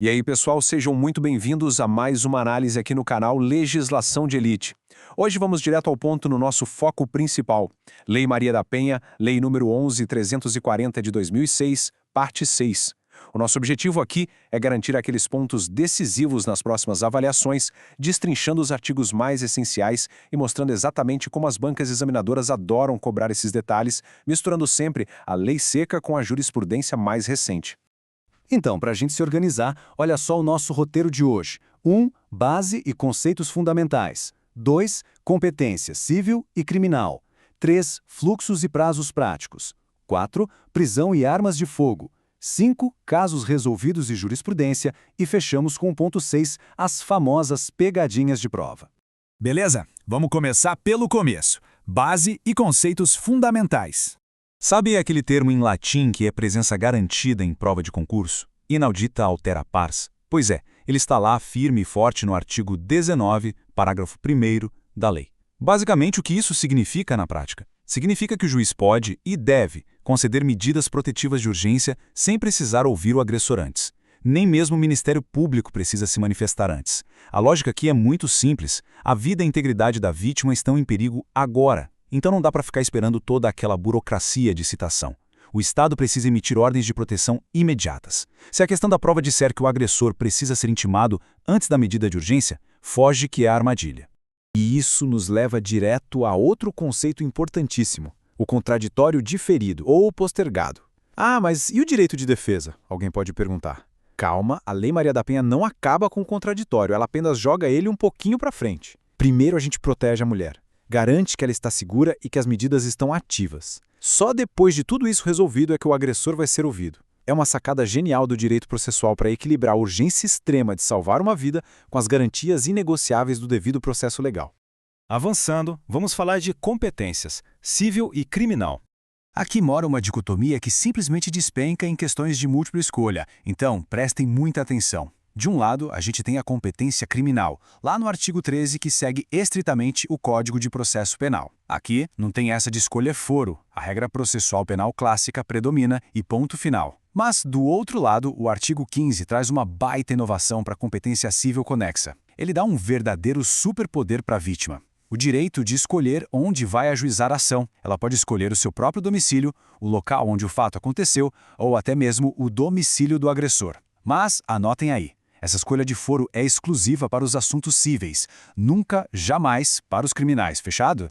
E aí, pessoal, sejam muito bem-vindos a mais uma análise aqui no canal Legislação de Elite. Hoje vamos direto ao ponto no nosso foco principal. Lei Maria da Penha, Lei número 11.340 de 2006, parte 6. O nosso objetivo aqui é garantir aqueles pontos decisivos nas próximas avaliações, destrinchando os artigos mais essenciais e mostrando exatamente como as bancas examinadoras adoram cobrar esses detalhes, misturando sempre a lei seca com a jurisprudência mais recente. Então, para a gente se organizar, olha só o nosso roteiro de hoje. 1. Base e conceitos fundamentais. 2. Competência civil e criminal. 3. Fluxos e prazos práticos. 4. Prisão e armas de fogo. 5. Casos resolvidos e jurisprudência. E fechamos com o ponto 6, as famosas pegadinhas de prova. Beleza? Vamos começar pelo começo. Base e conceitos fundamentais. Sabe aquele termo em latim que é presença garantida em prova de concurso? Inaudita altera pars? Pois é, ele está lá firme e forte no artigo 19, parágrafo 1º da lei. Basicamente, o que isso significa na prática? Significa que o juiz pode e deve conceder medidas protetivas de urgência sem precisar ouvir o agressor antes. Nem mesmo o Ministério Público precisa se manifestar antes. A lógica aqui é muito simples. A vida e a integridade da vítima estão em perigo agora. Então não dá para ficar esperando toda aquela burocracia de citação. O Estado precisa emitir ordens de proteção imediatas. Se a questão da prova disser que o agressor precisa ser intimado antes da medida de urgência, foge que é a armadilha. E isso nos leva direto a outro conceito importantíssimo, o contraditório diferido ou postergado. Ah, mas e o direito de defesa? Alguém pode perguntar. Calma, a Lei Maria da Penha não acaba com o contraditório, ela apenas joga ele um pouquinho para frente. Primeiro a gente protege a mulher. Garante que ela está segura e que as medidas estão ativas. Só depois de tudo isso resolvido é que o agressor vai ser ouvido. É uma sacada genial do direito processual para equilibrar a urgência extrema de salvar uma vida com as garantias inegociáveis do devido processo legal. Avançando, vamos falar de competências, civil e criminal. Aqui mora uma dicotomia que simplesmente despenca em questões de múltipla escolha, então prestem muita atenção. De um lado, a gente tem a competência criminal, lá no artigo 13, que segue estritamente o Código de Processo Penal. Aqui, não tem essa de escolher foro, a regra processual penal clássica predomina e ponto final. Mas, do outro lado, o artigo 15 traz uma baita inovação para a competência civil conexa. Ele dá um verdadeiro superpoder para a vítima. O direito de escolher onde vai ajuizar a ação. Ela pode escolher o seu próprio domicílio, o local onde o fato aconteceu, ou até mesmo o domicílio do agressor. Mas, anotem aí. Essa escolha de foro é exclusiva para os assuntos cíveis, nunca, jamais para os criminais, fechado?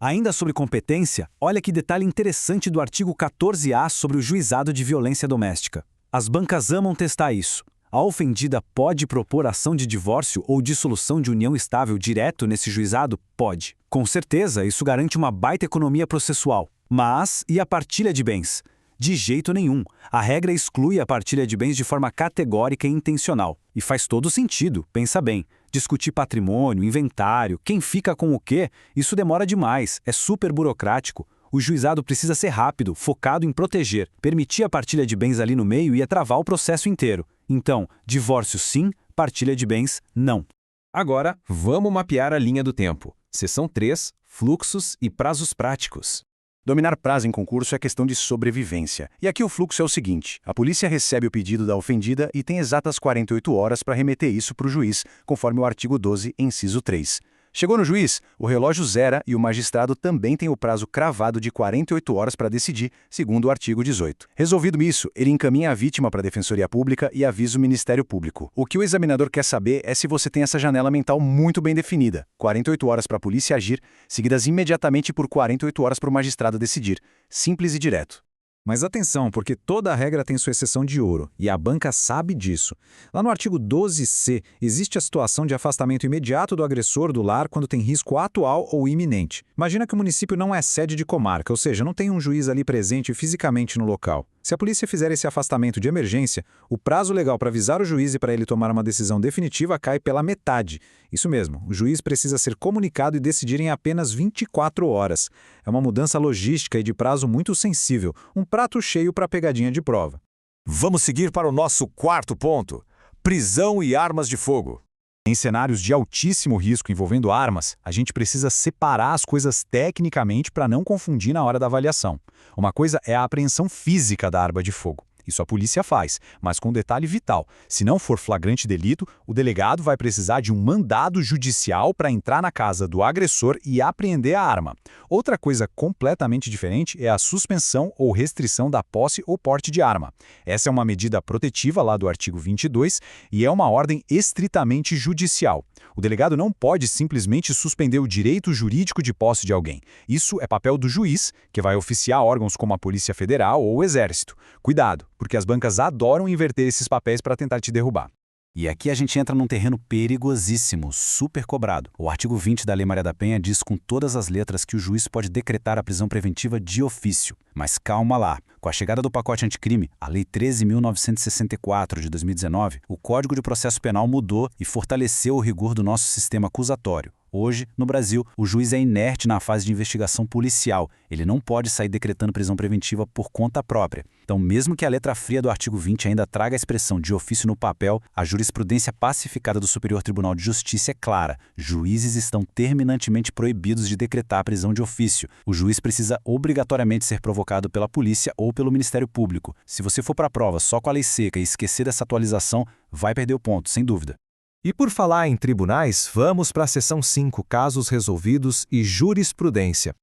Ainda sobre competência, olha que detalhe interessante do artigo 14A sobre o juizado de violência doméstica. As bancas amam testar isso. A ofendida pode propor ação de divórcio ou dissolução de união estável direto nesse juizado? Pode. Com certeza, isso garante uma baita economia processual. Mas, e a partilha de bens? De jeito nenhum. A regra exclui a partilha de bens de forma categórica e intencional. E faz todo sentido, pensa bem. Discutir patrimônio, inventário, quem fica com o quê, isso demora demais, é super burocrático. O juizado precisa ser rápido, focado em proteger. Permitir a partilha de bens ali no meio ia travar o processo inteiro. Então, divórcio sim, partilha de bens não. Agora, vamos mapear a linha do tempo. Seção 3, fluxos e prazos práticos. Dominar prazo em concurso é questão de sobrevivência. E aqui o fluxo é o seguinte: a polícia recebe o pedido da ofendida e tem exatas 48 horas para remeter isso para o juiz, conforme o artigo 12, inciso 3. Chegou no juiz, o relógio zera e o magistrado também tem o prazo cravado de 48 horas para decidir, segundo o artigo 18. Resolvido isso, ele encaminha a vítima para a Defensoria Pública e avisa o Ministério Público. O que o examinador quer saber é se você tem essa janela mental muito bem definida. 48 horas para a polícia agir, seguidas imediatamente por 48 horas para o magistrado decidir. Simples e direto. Mas atenção, porque toda regra tem sua exceção de ouro, e a banca sabe disso. Lá no artigo 12C, existe a situação de afastamento imediato do agressor do lar quando tem risco atual ou iminente. Imagina que o município não é sede de comarca, ou seja, não tem um juiz ali presente fisicamente no local. Se a polícia fizer esse afastamento de emergência, o prazo legal para avisar o juiz e para ele tomar uma decisão definitiva cai pela metade. Isso mesmo, o juiz precisa ser comunicado e decidir em apenas 24 horas. É uma mudança logística e de prazo muito sensível, um prato cheio para a pegadinha de prova. Vamos seguir para o nosso quarto ponto: prisão e armas de fogo. Em cenários de altíssimo risco envolvendo armas, a gente precisa separar as coisas tecnicamente para não confundir na hora da avaliação. Uma coisa é a apreensão física da arma de fogo. Isso a polícia faz, mas com um detalhe vital. Se não for flagrante delito, o delegado vai precisar de um mandado judicial para entrar na casa do agressor e apreender a arma. Outra coisa completamente diferente é a suspensão ou restrição da posse ou porte de arma. Essa é uma medida protetiva lá do artigo 22 e é uma ordem estritamente judicial. O delegado não pode simplesmente suspender o direito jurídico de posse de alguém. Isso é papel do juiz, que vai oficiar órgãos como a Polícia Federal ou o Exército. Cuidado, porque as bancas adoram inverter esses papéis para tentar te derrubar. E aqui a gente entra num terreno perigosíssimo, super cobrado. O artigo 20 da Lei Maria da Penha diz com todas as letras que o juiz pode decretar a prisão preventiva de ofício. Mas calma lá. Com a chegada do pacote anticrime, a Lei 13.964 de 2019, o Código de Processo Penal mudou e fortaleceu o rigor do nosso sistema acusatório. Hoje, no Brasil, o juiz é inerte na fase de investigação policial. Ele não pode sair decretando prisão preventiva por conta própria. Então, mesmo que a letra fria do artigo 20 ainda traga a expressão de ofício no papel, a jurisprudência pacificada do Superior Tribunal de Justiça é clara. Juízes estão terminantemente proibidos de decretar a prisão de ofício. O juiz precisa obrigatoriamente ser provocado pela polícia ou pelo Ministério Público. Se você for para a prova só com a lei seca e esquecer dessa atualização, vai perder o ponto, sem dúvida. E por falar em tribunais, vamos para a seção 5, casos resolvidos e jurisprudência.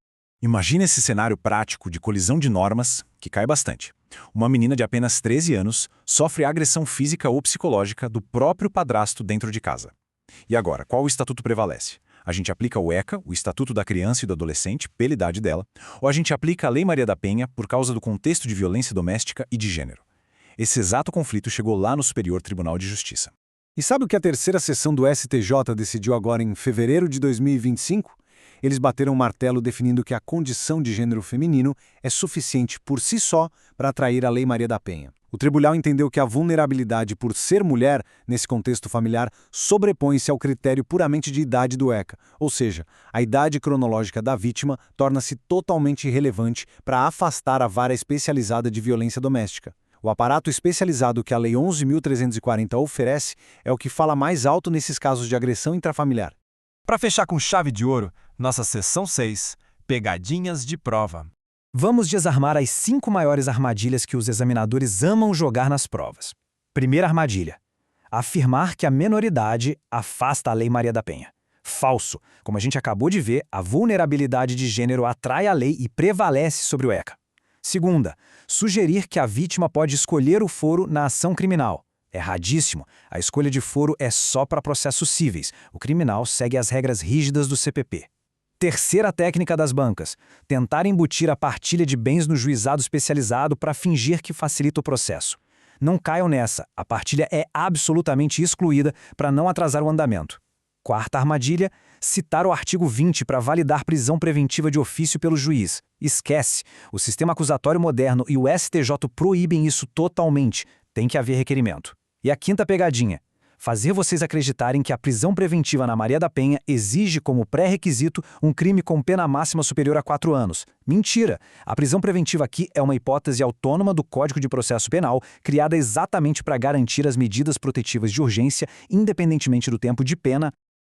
Imagina esse cenário prático de colisão de normas, que cai bastante. Uma menina de apenas 13 anos sofre agressão física ou psicológica do próprio padrasto dentro de casa. E agora, qual o estatuto prevalece? A gente aplica o ECA, o Estatuto da Criança e do Adolescente, pela idade dela, ou a gente aplica a Lei Maria da Penha por causa do contexto de violência doméstica e de gênero? Esse exato conflito chegou lá no Superior Tribunal de Justiça. E sabe o que a terceira sessão do STJ decidiu agora em fevereiro de 2025? Eles bateram o martelo definindo que a condição de gênero feminino é suficiente por si só para atrair a Lei Maria da Penha. O tribunal entendeu que a vulnerabilidade por ser mulher, nesse contexto familiar, sobrepõe-se ao critério puramente de idade do ECA, ou seja, a idade cronológica da vítima torna-se totalmente irrelevante para afastar a vara especializada de violência doméstica. O aparato especializado que a Lei 11.340 oferece é o que fala mais alto nesses casos de agressão intrafamiliar. Para fechar com chave de ouro, nossa seção 6, pegadinhas de prova. Vamos desarmar as 5 maiores armadilhas que os examinadores amam jogar nas provas. Primeira armadilha: afirmar que a menoridade afasta a Lei Maria da Penha. Falso. Como a gente acabou de ver, a vulnerabilidade de gênero atrai a lei e prevalece sobre o ECA. Segunda, sugerir que a vítima pode escolher o foro na ação criminal. Erradíssimo. A escolha de foro é só para processos cíveis. O criminal segue as regras rígidas do CPP. Terceira técnica das bancas: tentar embutir a partilha de bens no juizado especializado para fingir que facilita o processo. Não caiam nessa. A partilha é absolutamente excluída para não atrasar o andamento. Quarta armadilha: citar o artigo 20 para validar prisão preventiva de ofício pelo juiz. Esquece. O sistema acusatório moderno e o STJ proíbem isso totalmente. Tem que haver requerimento. E a quinta pegadinha: fazer vocês acreditarem que a prisão preventiva na Maria da Penha exige como pré-requisito um crime com pena máxima superior a 4 anos. Mentira! A prisão preventiva aqui é uma hipótese autônoma do Código de Processo Penal, criada exatamente para garantir as medidas protetivas de urgência, independentemente do tempo de pena.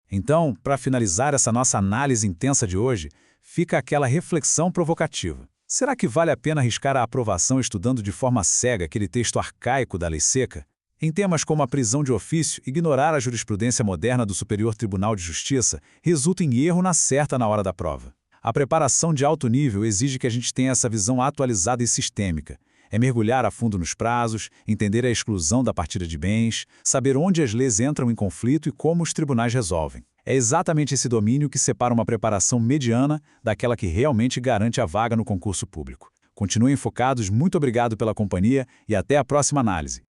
Então, para finalizar essa nossa análise intensa de hoje, fica aquela reflexão provocativa. Será que vale a pena arriscar a aprovação estudando de forma cega aquele texto arcaico da Lei Seca? Em temas como a prisão de ofício, ignorar a jurisprudência moderna do Superior Tribunal de Justiça resulta em erro na certa na hora da prova. A preparação de alto nível exige que a gente tenha essa visão atualizada e sistêmica. É mergulhar a fundo nos prazos, entender a exclusão da partilha de bens, saber onde as leis entram em conflito e como os tribunais resolvem. É exatamente esse domínio que separa uma preparação mediana daquela que realmente garante a vaga no concurso público. Continuem focados, muito obrigado pela companhia e até a próxima análise.